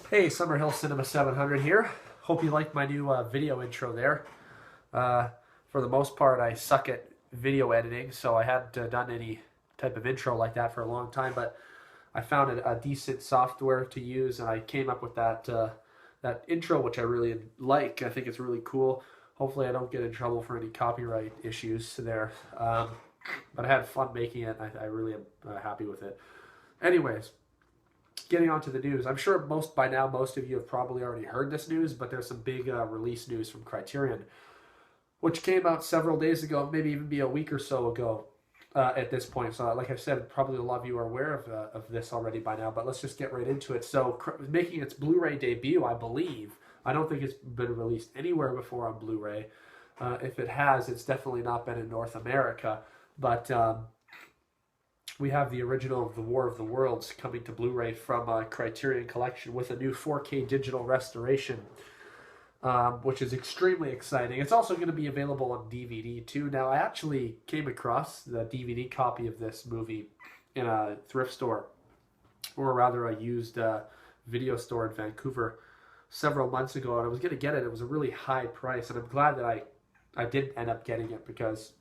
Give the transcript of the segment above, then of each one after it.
Hey, Summerhill Cinema 700 here. Hope you liked my new video intro there. For the most part, I suck at video editing, so I hadn't done any type of intro like that for a long time, but I found a decent software to use, and I came up with that intro, which I really like. I think it's really cool. Hopefully, I don't get in trouble for any copyright issues there. But I had fun making it. I really am happy with it. Anyways, getting on to the news. I'm sure most of you have probably already heard this news, but there's some big release news from Criterion, which came out several days ago, maybe even be a week or so ago at this point. So, like I said, probably a lot of you are aware of this already by now, but let's just get right into it. So, making its Blu-ray debut, I believe. I don't think it's been released anywhere before on Blu-ray. If it has, it's definitely not been in North America, but we have the original The War of the Worlds coming to Blu-ray from Criterion Collection with a new 4K digital restoration, which is extremely exciting. It's also going to be available on DVD too. Now, I actually came across the DVD copy of this movie in a thrift store, or rather a used video store in Vancouver several months ago, and I was going to get it. It was a really high price, and I'm glad that I did end up getting it because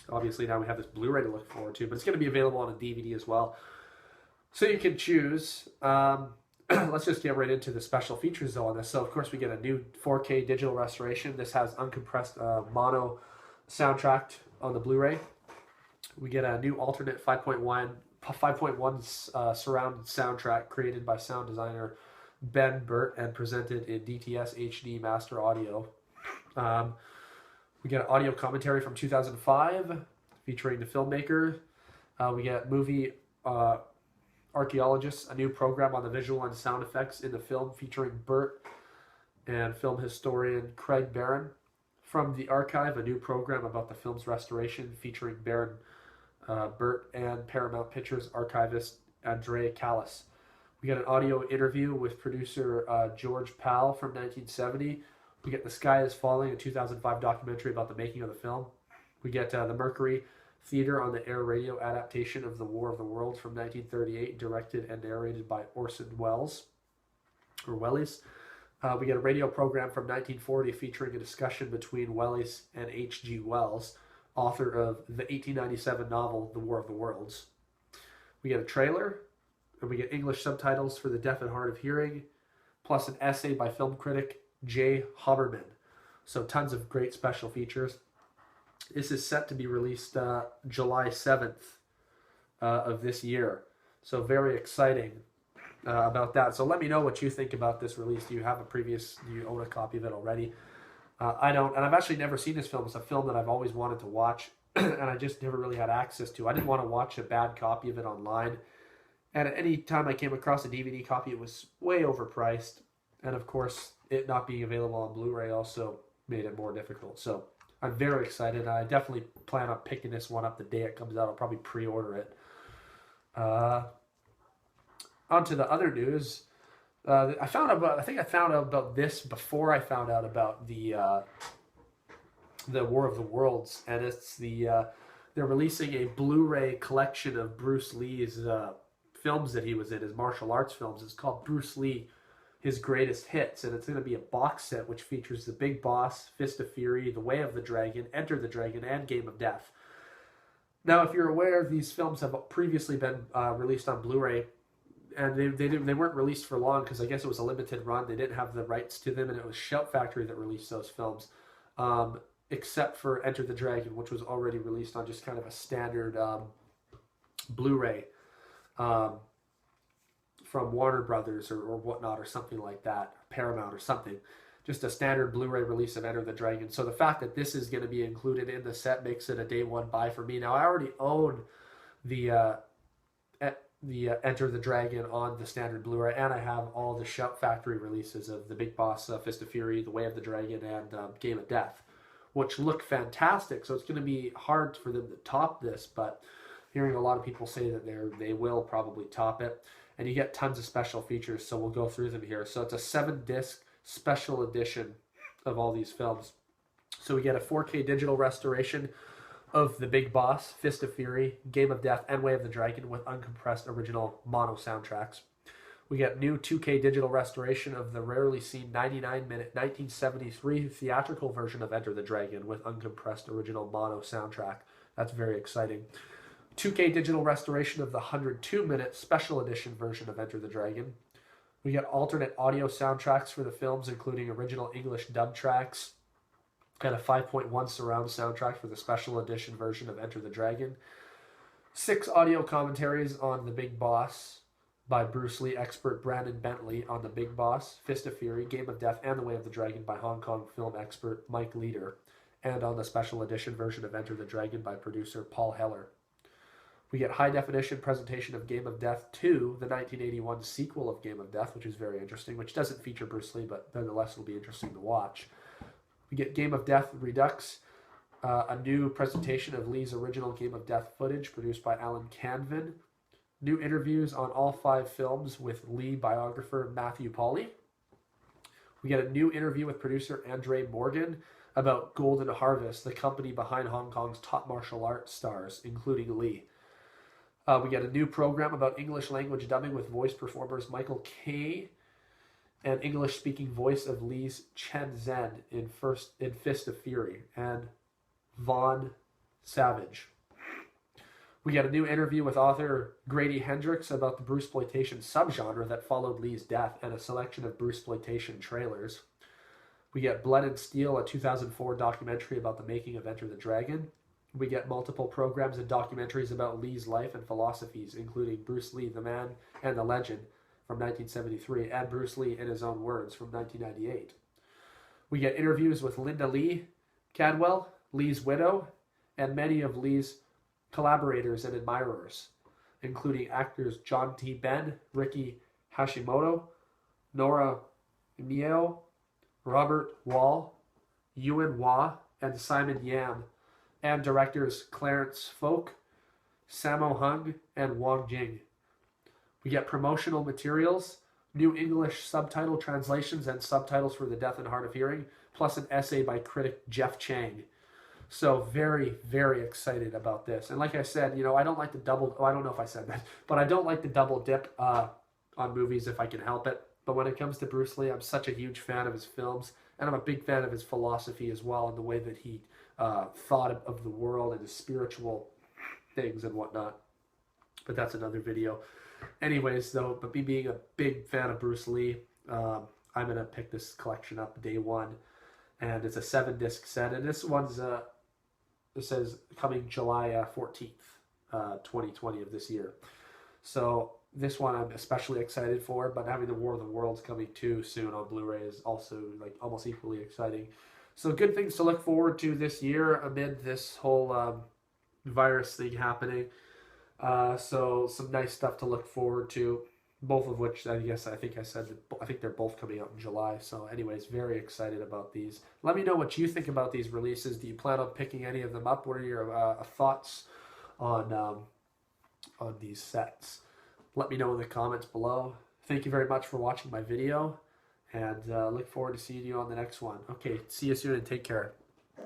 obviously now we have this Blu-ray to look forward to, but it's going to be available on a DVD as well. So you can choose. Let's just get right into the special features though on this. So of course we get a new 4K digital restoration. This has uncompressed mono soundtrack on the Blu-ray. We get a new alternate 5.1 surround soundtrack created by sound designer Ben Burt and presented in DTS HD master audio. We get an audio commentary from 2005 featuring the filmmaker. We get movie archaeologists, a new program on the visual and sound effects in the film featuring Burt and film historian Craig Barron. From the archive, a new program about the film's restoration featuring Barron, Burt, and Paramount Pictures archivist Andre Callis. We get an audio interview with producer George Pal from 1970. We get The Sky is Falling, a 2005 documentary about the making of the film. We get the Mercury Theater on the Air radio adaptation of The War of the Worlds from 1938, directed and narrated by Orson Welles, or Welles. We get a radio program from 1940 featuring a discussion between Welles and H.G. Wells, author of the 1897 novel The War of the Worlds. We get a trailer, and we get English subtitles for the deaf and hard of hearing, plus an essay by film critic Jay Hoberman. So tons of great special features. This is set to be released July 7th of this year. So very exciting about that. So let me know what you think about this release. Do you own a copy of it already? I don't, and I've actually never seen this film. It's a film that I've always wanted to watch, and I just never really had access to. I didn't want to watch a bad copy of it online. And at any time I came across a DVD copy, it was way overpriced. And of course, it not being available on Blu-ray also made it more difficult. So I'm very excited. I definitely plan on picking this one up the day it comes out. I'll probably pre-order it. On to the other news. I think I found out about this before I found out about the War of the Worlds, and it's they're releasing a Blu-ray collection of Bruce Lee's films that he was in, his martial arts films. It's called Bruce Lee, His Greatest Hits, and it's going to be a box set which features The Big Boss, Fist of Fury, The Way of the Dragon, Enter the Dragon, and Game of Death. Now, if you're aware, these films have previously been released on Blu-ray, and they weren't released for long because I guess it was a limited run. They didn't have the rights to them, and it was Shout Factory that released those films, except for Enter the Dragon, which was already released on just kind of a standard Blu-ray from Warner Brothers or whatnot, or something like that, Paramount or something. Just a standard Blu-ray release of Enter the Dragon. So the fact that this is going to be included in the set makes it a day one buy for me. Now, I already own the Enter the Dragon on the standard Blu-ray, and I have all the Shout Factory releases of The Big Boss, Fist of Fury, The Way of the Dragon, and Game of Death, which look fantastic. So it's going to be hard for them to top this, but hearing a lot of people say that they will probably top it. And you get tons of special features, so we'll go through them here. So it's a 7-disc special edition of all these films. So we get a 4K digital restoration of The Big Boss, Fist of Fury, Game of Death, and Way of the Dragon with uncompressed original mono soundtracks. We get new 2K digital restoration of the rarely seen 99-minute 1973 theatrical version of Enter the Dragon with uncompressed original mono soundtrack. That's very exciting. 2K digital restoration of the 102-minute special edition version of Enter the Dragon. We get alternate audio soundtracks for the films, including original English dub tracks and a 5.1 surround soundtrack for the special edition version of Enter the Dragon. 6 audio commentaries on The Big Boss by Bruce Lee expert Brandon Bentley on The Big Boss, Fist of Fury, Game of Death, and The Way of the Dragon by Hong Kong film expert Mike Leader, and on the special edition version of Enter the Dragon by producer Paul Heller. We get high-definition presentation of Game of Death 2, the 1981 sequel of Game of Death, which is very interesting, which doesn't feature Bruce Lee, but nonetheless will be interesting to watch. We get Game of Death Redux, a new presentation of Lee's original Game of Death footage produced by Alan Canvin. New interviews on all 5 films with Lee biographer Matthew Pauly. We get a new interview with producer Andre Morgan about Golden Harvest, the company behind Hong Kong's top martial arts stars, including Lee. We get a new program about English language dubbing with voice performers Michael Kay and English-speaking voice of Lee's Chen Zhen in Fist of Fury, and Vaughn Savage. We get a new interview with author Grady Hendrix about the Bruceploitation subgenre that followed Lee's death and a selection of Bruceploitation trailers. We get Blood and Steel, a 2004 documentary about the making of Enter the Dragon. We get multiple programs and documentaries about Lee's life and philosophies, including Bruce Lee, the Man and the Legend from 1973, and Bruce Lee in His Own Words from 1998. We get interviews with Linda Lee Cadwell, Lee's widow, and many of Lee's collaborators and admirers, including actors John T. Ben, Ricky Hashimoto, Nora Mio, Robert Wall, Yuan Hua, and Simon Yam, and directors Clarence Folk, Sammo Hung, and Wang Jing. We get promotional materials, new English subtitle translations and subtitles for The Death and Hard of Hearing, plus an essay by critic Jeff Chang. So very, very excited about this. And like I said, I don't like to I don't know if I said that, but I don't like to double dip on movies if I can help it. But when it comes to Bruce Lee, I'm such a huge fan of his films, and I'm a big fan of his philosophy as well, and the way that he thought of the world and his spiritual things and whatnot. But that's another video. Anyways, though, but me being a big fan of Bruce Lee, I'm going to pick this collection up day one. And it's a 7-disc set. And this one's, it says coming July 14th, 2020 of this year. So this one I'm especially excited for, but having the War of the Worlds coming too soon on Blu-ray is also like almost equally exciting. So good things to look forward to this year amid this whole virus thing happening. So some nice stuff to look forward to, both of which I think they're both coming out in July. So anyways, very excited about these. Let me know what you think about these releases. Do you plan on picking any of them up? What are your thoughts on these sets? Let me know in the comments below. Thank you very much for watching my video, and look forward to seeing you on the next one. Okay, see you soon and take care.